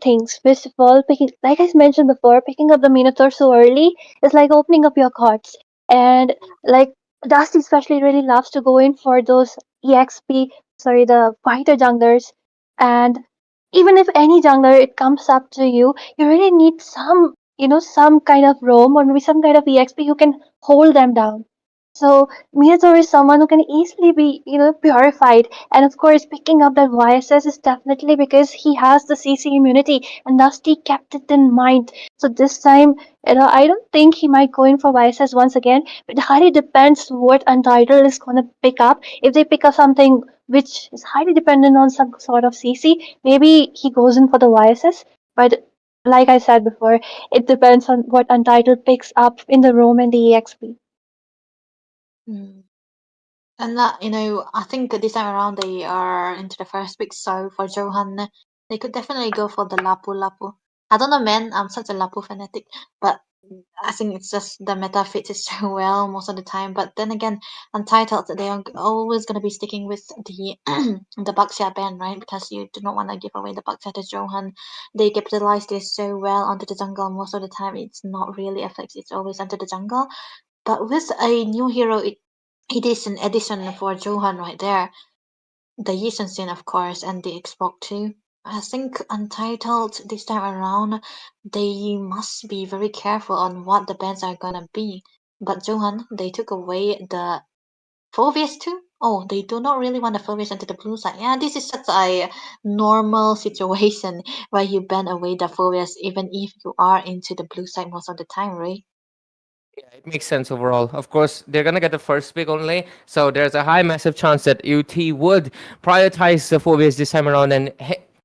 things. First of all, picking, like I mentioned before, picking up the Minotaur so early is like opening up your cards. And like Dusty especially really loves to go in for those EXP, sorry, the fighter junglers. And even if any jungler it comes up to you, you really need some, some kind of roam or maybe some kind of EXP who can hold them down. So Minotaur is someone who can easily be, purified. And of course, picking up that YSS is definitely because he has the CC immunity, and Dusty kept it in mind. So this time, I don't think he might go in for YSS once again. But it highly depends what Untitled is gonna pick up. If they pick up something which is highly dependent on some sort of CC, maybe he goes in for the YSS. But like I said before, it depends on what Untitled picks up in the roam and the EXP. Mm. And that, I think this time around they are into the first pick, so for Johan, they could definitely go for the Lapu Lapu. I don't know, man, I'm such a Lapu fanatic, but I think it's just the meta fits it so well most of the time. But then again, Untitled, they are always going to be sticking with the the Baxia ban, right? Because you do not want to give away the Baxia to Johan. They capitalize this so well onto the jungle most of the time. It's not really a flex, it's always onto the jungle. But with a new hero, it is an addition for Johan right there. The Yisen scene, of course, and the Xbox too. I think Untitled this time around, they must be very careful on what the bans are gonna be. But Johan, they took away the Phobius too. Oh, they do not really want the Phobius into the blue side. Yeah, this is such a normal situation where you ban away the Phobius even if you are into the blue side most of the time, right? Yeah, it makes sense overall. Of course, they're gonna get the first pick only, so there's a high, massive chance that UT would prioritize the Phobius this time around. And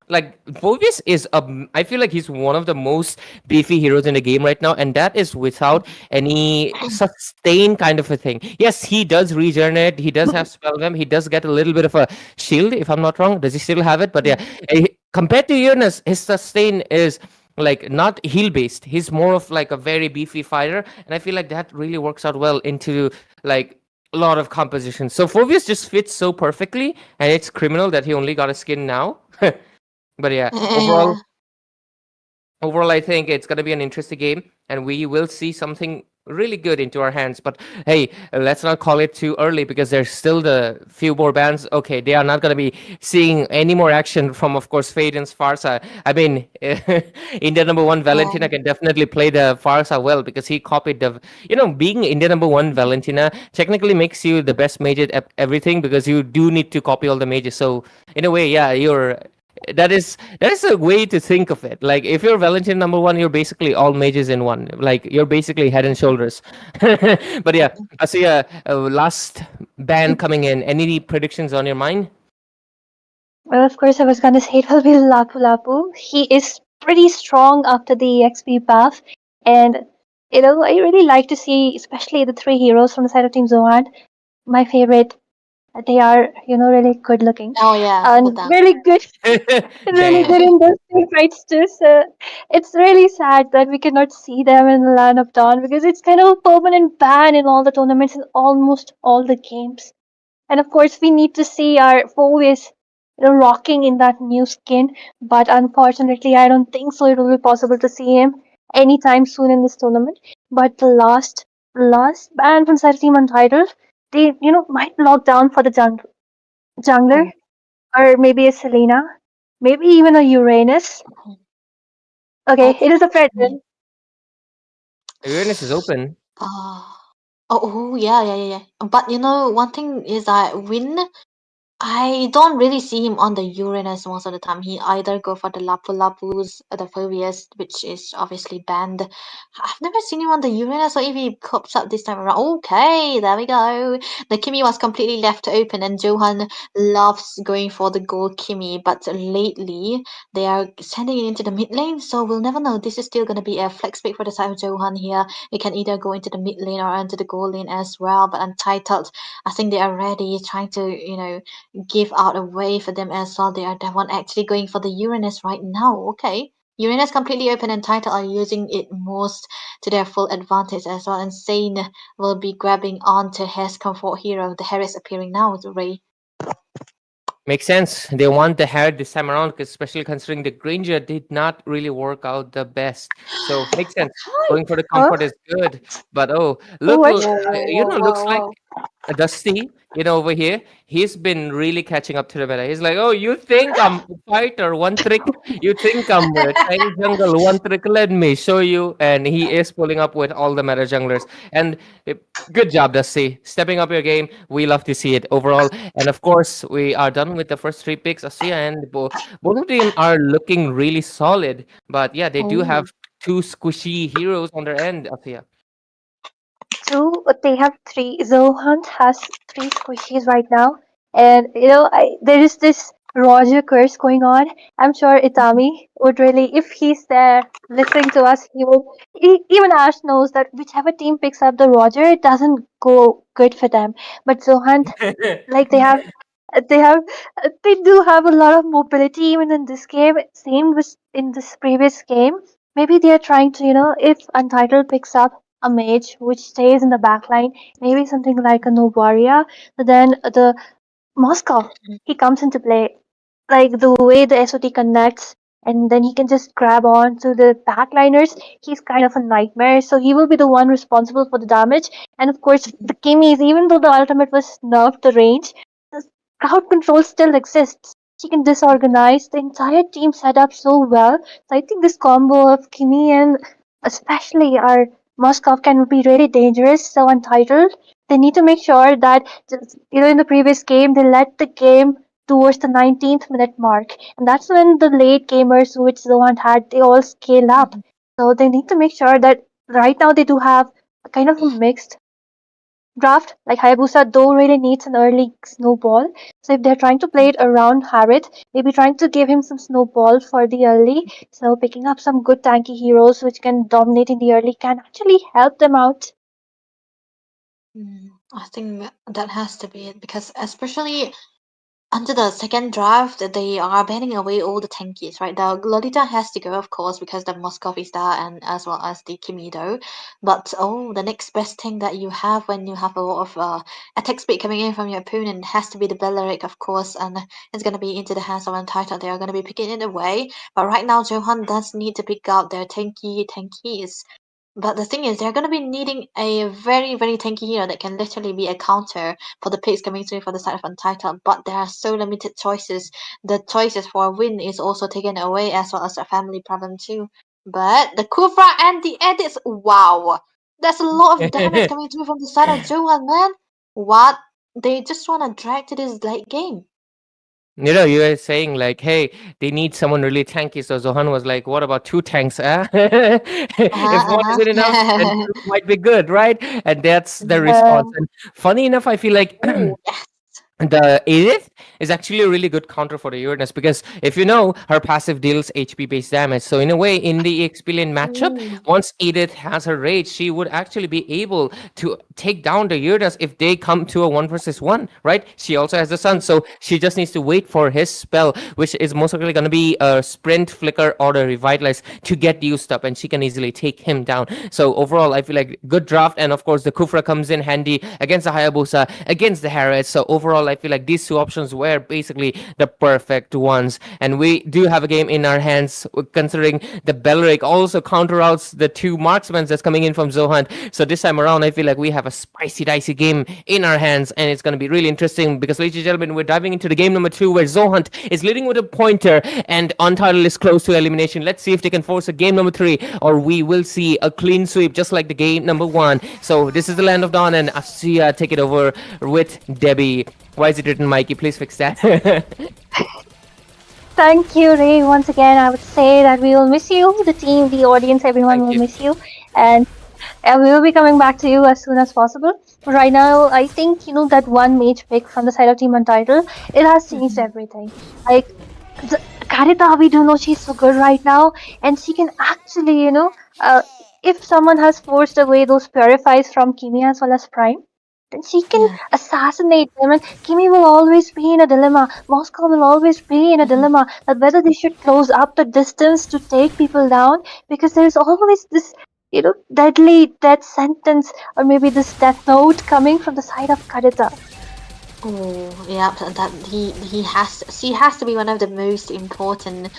like Phobius is I feel like he's one of the most beefy heroes in the game right now, and that is without any sustain kind of a thing. Yes, he does regenerate. He does have spellgam. He does get a little bit of a shield, if I'm not wrong. Does he still have it? But yeah, compared to Uranus, his sustain is like not heal based. He's more of like a very beefy fighter, and I feel like that really works out well into like a lot of compositions. So Phobius just fits so perfectly, and it's criminal that he only got a skin now. But yeah, Yeah. overall, I think it's going to be an interesting game, and we will see something really good into our hands. But hey, let's not call it too early because there's still the few more bands. Okay, they are not going to be seeing any more action from, of course, Fade and Farsa. I mean, India number one Yeah. Valentina can definitely play the Farsa well because he copied the. Being India number one Valentina technically makes you the best mage at everything because you do need to copy all the mages. So in a way, yeah, that is a way to think of it. Like if you're Valentine number one, you're basically all mages in one. Like you're basically head and shoulders. But yeah, I see a last band coming in. Any predictions on your mind? Well, of course, I was gonna say it will be Lapu Lapu. He is pretty strong after the EXP buff, and I really like to see, especially the three heroes from the side of Team Zohunt. My favorite, they are really good looking Oh yeah, and Batang. really good, really Damn. good in those team fights too. So it's really sad that we cannot see them in the Land of Dawn because it's kind of a permanent ban in all the tournaments in almost all the games. And of course, we need to see our Fovius rocking in that new skin. But unfortunately, I don't think so. It will be possible to see him anytime soon in this tournament. But the last band from Cyber Team Untitled, they might lock down for the jungler Oh. or maybe a Selena, maybe even a Uranus. Okay, it is a Okay. Fredrin. Uranus is open. Ah. Oh, yeah, yeah, yeah, yeah. But one thing is that Win, I don't really see him on the Uranus most of the time. He either go for the Lapu Lapus, the Phobius, which is obviously banned. I've never seen him on the Uranus, so if he pops up this time around, okay, there we go. The Kimi was completely left open, and Johan loves going for the gold Kimi, but lately they are sending it into the mid lane, so we'll never know. This is still gonna be a flex pick for the side of Johan here. You can either go into the mid lane or into the gold lane as well, but Untitled, I think they are ready, trying to, give out a way for them as well. They are the one actually going for the Uranus right now. Okay. Uranus completely open and Title are using it most to their full advantage as well. And Sane will be grabbing onto his comfort hero. The hair is appearing now, Ray. Makes sense. They want the hair this time around, 'cause especially considering the Granger did not really work out the best. So makes sense. Going for the Huh? comfort is good, but oh, look, What? Whoa, whoa, whoa, looks whoa, like whoa. Dusty, over here, he's been really catching up to the meta. He's like, "Oh, you think I'm a fighter? One trick. You think I'm a tank jungle? One trick. Let me show you." And he is pulling up with all the meta junglers. And good job, Dusty, stepping up your game. We love to see it overall. And of course, we are done with the first three picks. Asia and both of them are looking really solid. But yeah, they do have Oh. two squishy heroes on their end, Asia. Two, they have three. Zohunt has three squishies right now, and there is this Roger curse going on. I'm sure Itami would really, if he's there listening to us, he would. Even Ash knows that whichever team picks up the Roger, it doesn't go good for them. But Zohunt, like they have they do have a lot of mobility even in this game. Same with in this previous game. Maybe they are trying to, if Untitled picks up a mage which stays in the backline, maybe something like a Novaria, but then the Moscow, he comes into play. Like the way the SOT connects, and then he can just grab on to the backliners. He's kind of a nightmare, so he will be the one responsible for the damage. And of course, the Kimmy's, even though the ultimate was nerfed the range, the crowd control still exists. She can disorganize the entire team set up so well. So I think this combo of Kimmy and especially our Moskov can be really dangerous. So Untitled, they need to make sure that in the previous game they let the game towards the 19th minute mark, and that's when the late gamers which Zohan had they all scale up. So they need to make sure that right now they do have a kind of a mixed draft. Like Hayabusa though really needs an early snowball. So if they're trying to play it around Harriet, maybe trying to give him some snowball for the early. So picking up some good tanky heroes which can dominate in the early can actually help them out. I think that has to be it because especially under the second draft, they are banning away all the tankies, right? The Lolita has to go, of course, because the Moskov is there, and as well as the Kimido. But the next best thing that you have when you have a lot of attack speed coming in from your opponent has to be the Belleric, of course, and it's gonna be into the hands of Untitled. They are gonna be picking it away. But right now, Johan does need to pick out their tankies. But the thing is, they're gonna be needing a very, very tanky hero that can literally be a counter for the picks coming through for the side of Untitled. But there are so limited choices. The choices for a win is also taken away as well as a family problem too. But the Kufra and the edits, wow, there's a lot of damage coming through from the side of Johan, man. What? They just wanna drag to this late game. You were saying like, hey, they need someone really tanky. So Zohan was like, what about two tanks? Uh If huh. one isn't enough, then Uh-huh. two might be good, right? And that's the Uh, response. And funny enough, I feel like Oh yes. the Edith is actually a really good counter for the Uranus, because if you know, her passive deals HP based damage. So in a way, in the experience matchup, Ooh. once Edith has her rage, she would actually be able to take down the Uranus if they come to a 1 versus 1, right? She also has the sun, so she just needs to wait for his spell, which is most likely going to be a sprint, flicker, or a revitalize to get used up, and she can easily take him down. So overall, I feel like good draft, and of course the Kufra comes in handy against the Hayabusa, against the Harriet. So overall, I feel like these two options were basically the perfect ones. And we do have a game in our hands, considering the Belleric also counter outs the two marksmen that's coming in from Zohunt. So this time around, I feel like we have a spicy, dicey game in our hands, and it's going to be really interesting because, ladies and gentlemen, we're diving into the game number 2 where Zohunt is leading with a pointer and Untitled is close to elimination. Let's see if they can force a game number 3, or we will see a clean sweep just like the game number 1. So this is the Land of Dawn, and Asia take it over with Debbie. Why is it written Mikey? Please fix that. Thank you, Ray. Once again, I would say that we will miss you, the team, the audience, everyone Thank will you. miss you, and we will be coming back to you as soon as possible. But right now, I think that one mage pick from the side of Team Untitled, it has changed everything. Like Karita, we do know she's so good right now, and she can actually, if someone has forced away those purifies from Kimi as well as Prime, then she can Yeah. assassinate them, and Kimi will always be in a dilemma. Moscow will always be in a dilemma that whether they should close up the distance to take people down, because there's always this, deadly death sentence or maybe this death note coming from the side of Karita. Oh, yeah, that she has to be one of the most important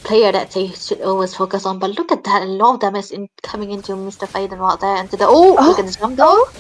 player that they should always focus on. But look at that, a lot of them is coming into Mr. Faden right there, and to the look Oh, at the jump though. oh,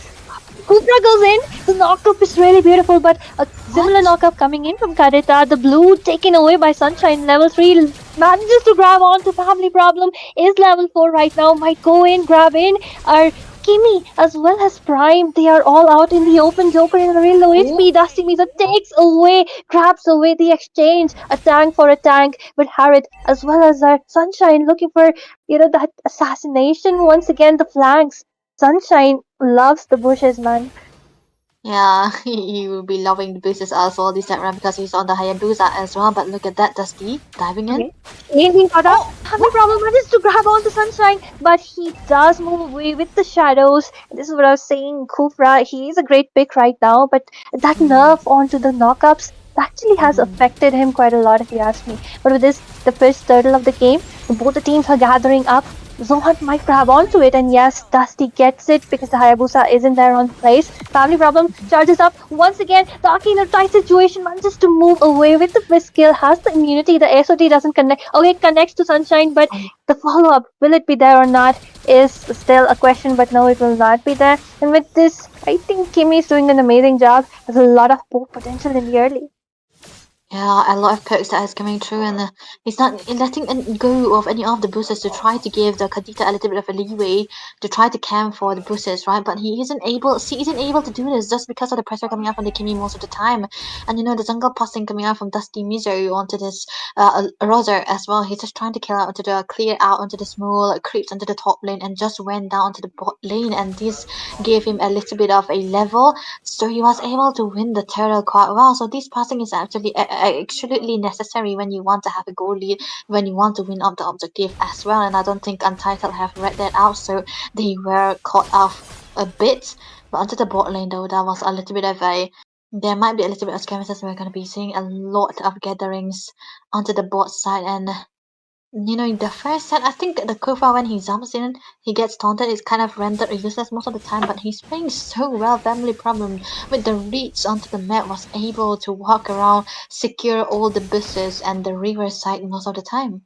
Kufra goes in. The knockup is really beautiful, but a similar What? knockup coming in from Karita. The blue taken away by Sunshine. Level 3 manages to grab on to Family Problem. Is level 4 right now. Might go in, grab in. Our Kimmy as well as Prime. They are all out in the open. Joker in a real low Oh, HP. Dusty Misa takes away, grabs away the exchange. A tank for a tank. But Harriet as well as our Sunshine looking for, that assassination. Once again, the flanks. Sunshine loves the bushes, man. yeah, he will be loving the business as well this time around because he's on the Hayabusa as well. But look at that, Dusty diving in. Okay. Shane being caught up. Oh, Family Problem manages to grab on to Sunshine, but he does move away with the shadows. This is what I was saying. Kufra, he is a great pick right now, but that mm, nerf onto the knockups actually has mhm. affected him quite a lot, if you ask me. But with this, the first turtle of the game, both the teams are gathering up. Zohunt might grab onto it, and yes, Dusty gets it because the Hayabusa isn't there on place. Family Problem charges up once again. The Aki in a tight situation manages to move away with the first skill, has the immunity. The SOT doesn't connect. Okay, it connects to Sunshine, but Oh, the follow up, will it be there or not, is still a question, but no, it will not be there. And with this, I think Kimmy is doing an amazing job. There's a lot of potential in the early. yeah, a lot of perks that is coming through, and he's not letting go of any of the boosters to try to give the Kadita a little bit of a leeway to try to camp for the boosters, right? But he isn't able. She isn't able to do this just because of the pressure coming out from the Kimi most of the time, and the jungle passing coming out from Dusty Mizo onto this Roser as well. He's just trying to kill out onto the clear out onto the small creeps onto the top lane and just went down to the bot lane, and this gave him a little bit of a level, so he was able to win the turtle quite well. So this passing is actually absolutely necessary when you want to have a goal lead, when you want to win up the objective as well. And I don't think Untitled have read that out, so they were caught off a bit. But onto the bot lane though, that was a little bit of a there might be a little bit of skirmishes. We're going to be seeing a lot of gatherings onto the bot side, and in the first set, I think the Kufa, when he jumps in, he gets taunted, is kind of rendered useless most of the time, but he's playing so well. Family Problem, with the reach onto the map, was able to walk around, secure all the bushes and the river side most of the time.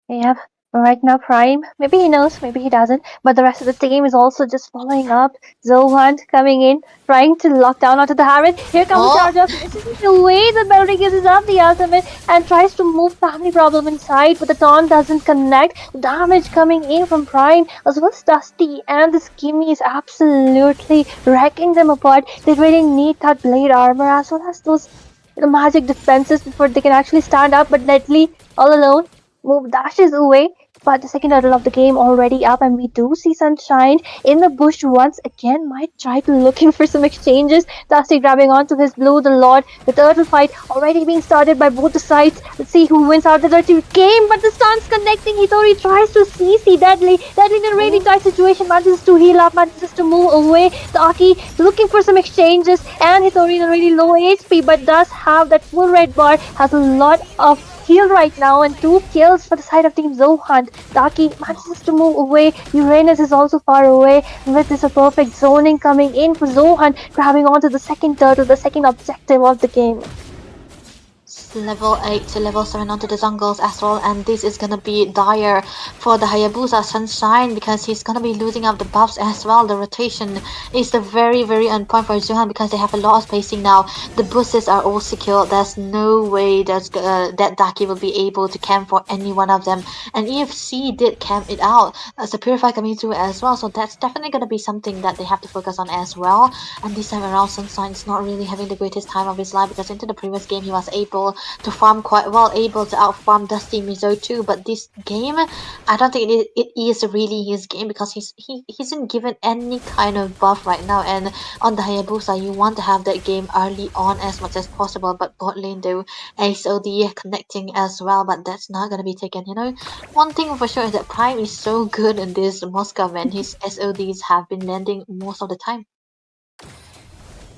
Yep. Right now, Prime. Maybe he knows, maybe he doesn't. But the rest of the team is also just following up. Zohunt coming in, trying to lock down onto the Harriet. Here comes the Oh, charge up. This is the way the Melody gives up the ultimate and tries to move Family Problem inside, but the taunt doesn't connect. Damage coming in from Prime as well as Dusty, and the Skimmy is absolutely wrecking them apart. They really need that blade armor as well as those magic defenses before they can actually stand up. But Ledley, all alone, move dashes away, but the second hurdle of the game already up, and we do see Sunshine in the bush once again. Might try to looking for some exchanges. Dusty grabbing onto his blue, the Lord. The turtle fight already being started by both the sides. Let's see who wins out the dirty game, but the stun's connecting. Hitori tries to CC Deadly. Deadly in a really oh, tight situation, manages to heal up, manages to move away. The Aki looking for some exchanges, and Hitori in a really low HP, but does have that full red bar, has a lot of heal right now, and 2 kills for the side of Team Zohunt. Taki manages to move away. Uranus is also far away. With this, a perfect zoning coming in for Zohunt, grabbing onto the second turtle, the second objective of the game. level 8 to level 7 onto the jungles as well, and this is gonna be dire for the Hayabusa Sunshine because he's gonna be losing up the buffs as well. The rotation is the very on point for Zuhan because they have a lot of spacing now. The boosters are all secure. There's no way that Daki will be able to camp for any one of them, and EFC did camp it out as a Purify coming through as well, so that's definitely gonna be something that they have to focus on as well. And this time around, Sunshine is not really having the greatest time of his life because into the previous game he was able to farm quite well, able to outfarm Dusty Mizo too. But this game, I don't think it is really his game because he isn't given any kind of buff right now. And on the Hayabusa, you want to have that game early on as much as possible. But bot lane though, SOD connecting as well, but that's not gonna be taken. One thing for sure is that Prime is so good in this Moscow, man. His SODs have been landing most of the time.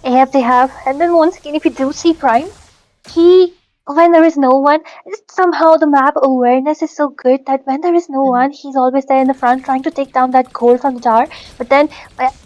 Yep, they have. And then once again, if you do see Prime, he when there is no one, somehow the map awareness is so good that when there is no Mhm. one, he's always there in the front trying to take down that gold from the tower. But then,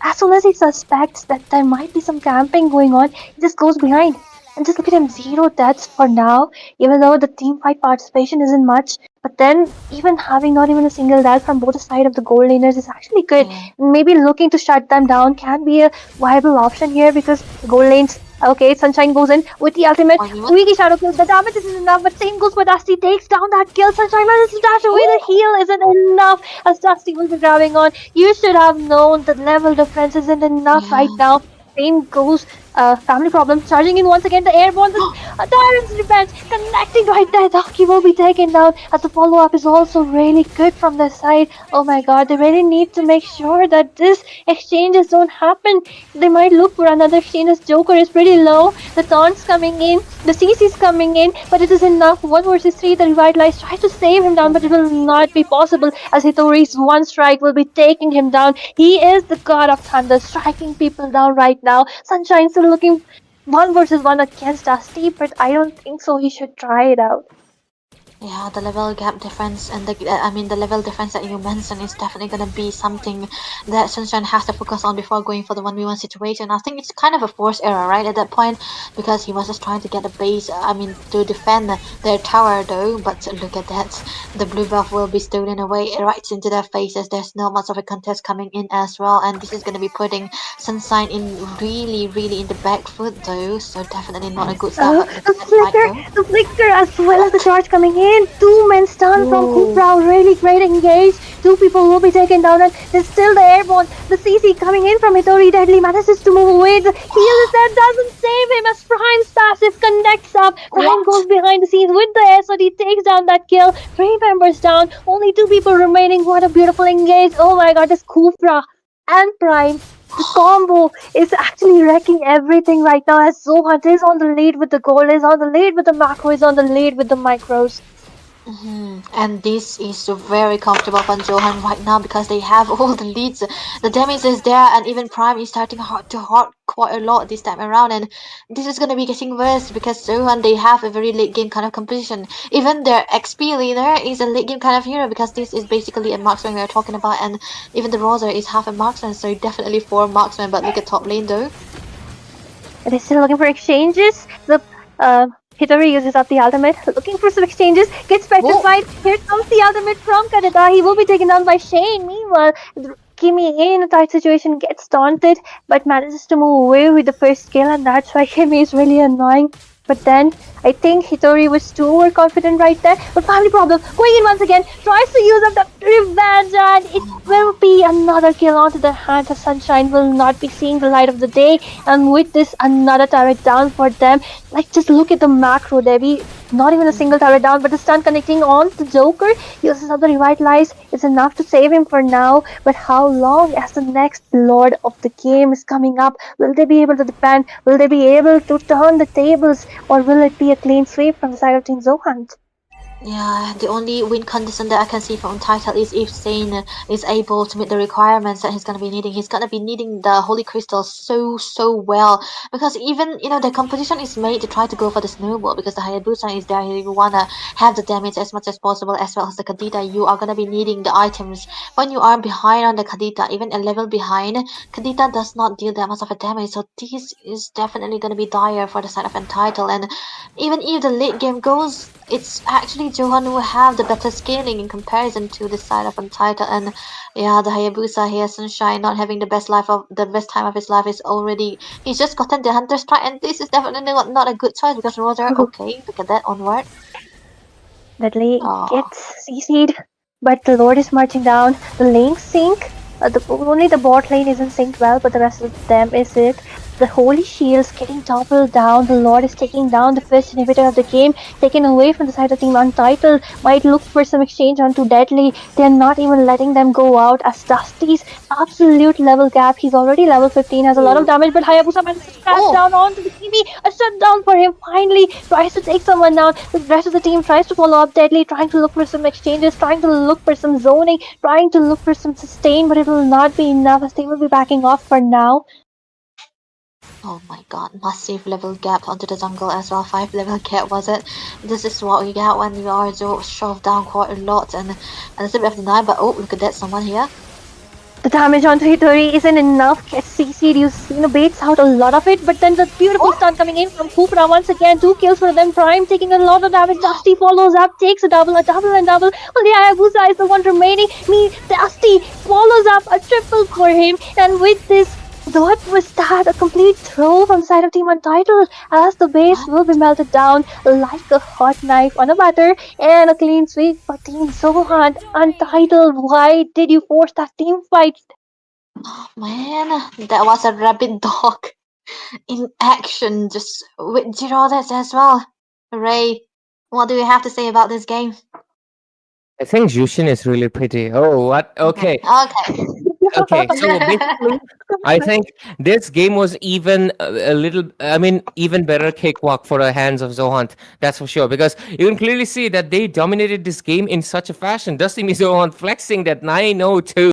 as soon as he suspects that there might be some camping going on, he just goes behind. And just look at him, zero deaths for now, even though the team fight participation isn't much. But then, even having not even a single death from both side of the gold laners is actually good. Yeah. Maybe looking to shut them down can be a viable option here because the gold lanes. Okay, Sunshine goes in with the ultimate. Why not? Wiki Shadow kills. The damage isn't enough, but same goes for Dusty. Takes down that kill. Sunshine manages to dash away. The heal isn't enough as Dusty will be grabbing on. You should have known the level difference isn't enough right Yeah. now. Same goes. Family problem. Charging in once again. The airborne. The Tyrant's revenge. Connecting right there. Ducky will be taken down. As the follow up is also really good from their side. Oh my god. They really need to make sure that this exchanges don't happen. They might look for another exchange as Joker is pretty low. The taunts coming in, the CC's coming in, but it is enough. 1 versus 3, the Revitalize tries to save him down, but it will not be possible as Hitori's one strike will be taking him down. He is the god of thunder, striking people down right now. Sunshine still looking 1 versus 1 against Dusty, but I don't think so. He should try it out. Yeah, the level gap difference and the level difference that you mentioned is definitely gonna be something that Sunshine has to focus on before going for the 1v1 situation. I think it's kind of a forced error, right, at that point, because he was just trying to get the base, to defend their tower though, but look at that. The blue buff will be stolen away right into their faces. There's no much of a contest coming in as well, and this is gonna be putting Sunshine in really, really in the back foot though, so definitely not a good start, but look at that fight though. The flicker, as well as the What? charge coming in. 2 men stun from Whoa. Kupra, really great engage. 2 people will be taken down, and there's still the airborne. The CC coming in from Hitori Deadly manages to move away. The heal is there, doesn't save him as Prime's passive connects up. Prime What? goes behind the scenes with the air, so he takes down that kill. 3 members down, only 2 people remaining. What a beautiful engage. Oh my god, this Kupra and Prime. The combo is actually wrecking everything right now as Zohunt is on the lead with the goal, is on the lead with the macro, is on the lead with the micros. And this is very comfortable for Johan right now because they have all the leads. The damage is there, and even Prime is starting to hard quite a lot this time around. And this is gonna be getting worse because Johan they have a very late game kind of composition. Even their XP leader is a late game kind of hero because this is basically a marksman we are talking about, and even the Rosa is half a marksman, so definitely 4 marksmen. But look at top lane though. It is still looking for exchanges. The uh, Hitori uses up the ultimate, looking for some exchanges, gets Whoa! petrified. Here comes the ultimate from Kaneda. He will be taken down by Shane. Meanwhile, Kimi in a tight situation gets taunted, but manages to move away with the first kill, and that's why Kimi is really annoying. But then I think Hitori was too overconfident right there. But family problem going in once again, tries to use up the revenge, and it will be another kill onto their hands. The Sunshine will not be seeing the light of the day, and with this another turret down for them. Like just look at the macro, Devi. Not even a single turret down, but the stun connecting on the Joker. Uses up the Revitalize. It's enough to save him for now. But how long as the next Lord of the game is coming up? Will they be able to defend? Will they be able to turn the tables? Or will it be a clean sweep from the side of Team Zohunt? Yeah, the only win condition that I can see from Untitled is if Zane is able to meet the requirements that he's gonna be needing. He's gonna be needing the Holy Crystal so well because even the competition is made to try to go for the snowball because the Hayabusa is there. You wanna have the damage as much as possible as well as the Kadita. You are gonna be needing the items when you are behind on the Kadita, even a level behind. Kadita does not deal that much of a damage, so this is definitely gonna be dire for the side of Untitled. And even if the late game goes, it's actually Johan who have the better scaling in comparison to the side of Untitled. And yeah, the Hayabusa here, Sunshine, not having the best time of his life is already. He's just gotten the Hunter Strike, and this is definitely not a good choice because Roger. Okay, look at that onward. Dudley Oh, gets CC'd, but the Lord is marching down. The lanes sync. Only the bot lane isn't synced well, but the rest of them is it. The Holy Shield's getting toppled down. The Lord is taking down the first inhibitor of the game, taken away from the side of Team Untitled. Might look for some exchange onto Deadly. They're not even letting them go out as Dusty's absolute level gap. He's already level 15, has a lot of damage, but Hayabusa manages to crash oh, down onto the TV. A shutdown for him finally. Tries to take someone down. The rest of the team tries to follow up Deadly, trying to look for some exchanges, trying to look for some zoning, trying to look for some sustain, but it will not be enough as they will be backing off for now. Oh my god, massive level gap onto the jungle as well. 5 level gap was it? This is what you get when you are so shoved down quite a lot and it's a bit of deny, but oh look at that, someone here. The damage on 330 isn't enough. CC, baits out a lot of it, but then the beautiful stun coming in from Kupra once again. 2 kills for them. Prime taking a lot of damage. Dusty follows up, takes a double and double. Only Hayabusa is the one remaining. Dusty follows up a triple for him, and with this, what was that? A complete throw from side of Team Untitled as the base will be melted down like a hot knife on a batter, and a clean sweep for Team Zohunt. Untitled, why did you force that team fight? Oh man, that was a rabid dog in action, just with zero deaths as well. Ray, what do you have to say about this game? I think Jushin is really pretty. Oh, what? Okay. Okay. Okay, so basically, I think this game was even a little, I mean, even better cakewalk for the hands of Zohunt. That's for sure. Because you can clearly see that they dominated this game in such a fashion. Dusty Zohunt flexing that 902.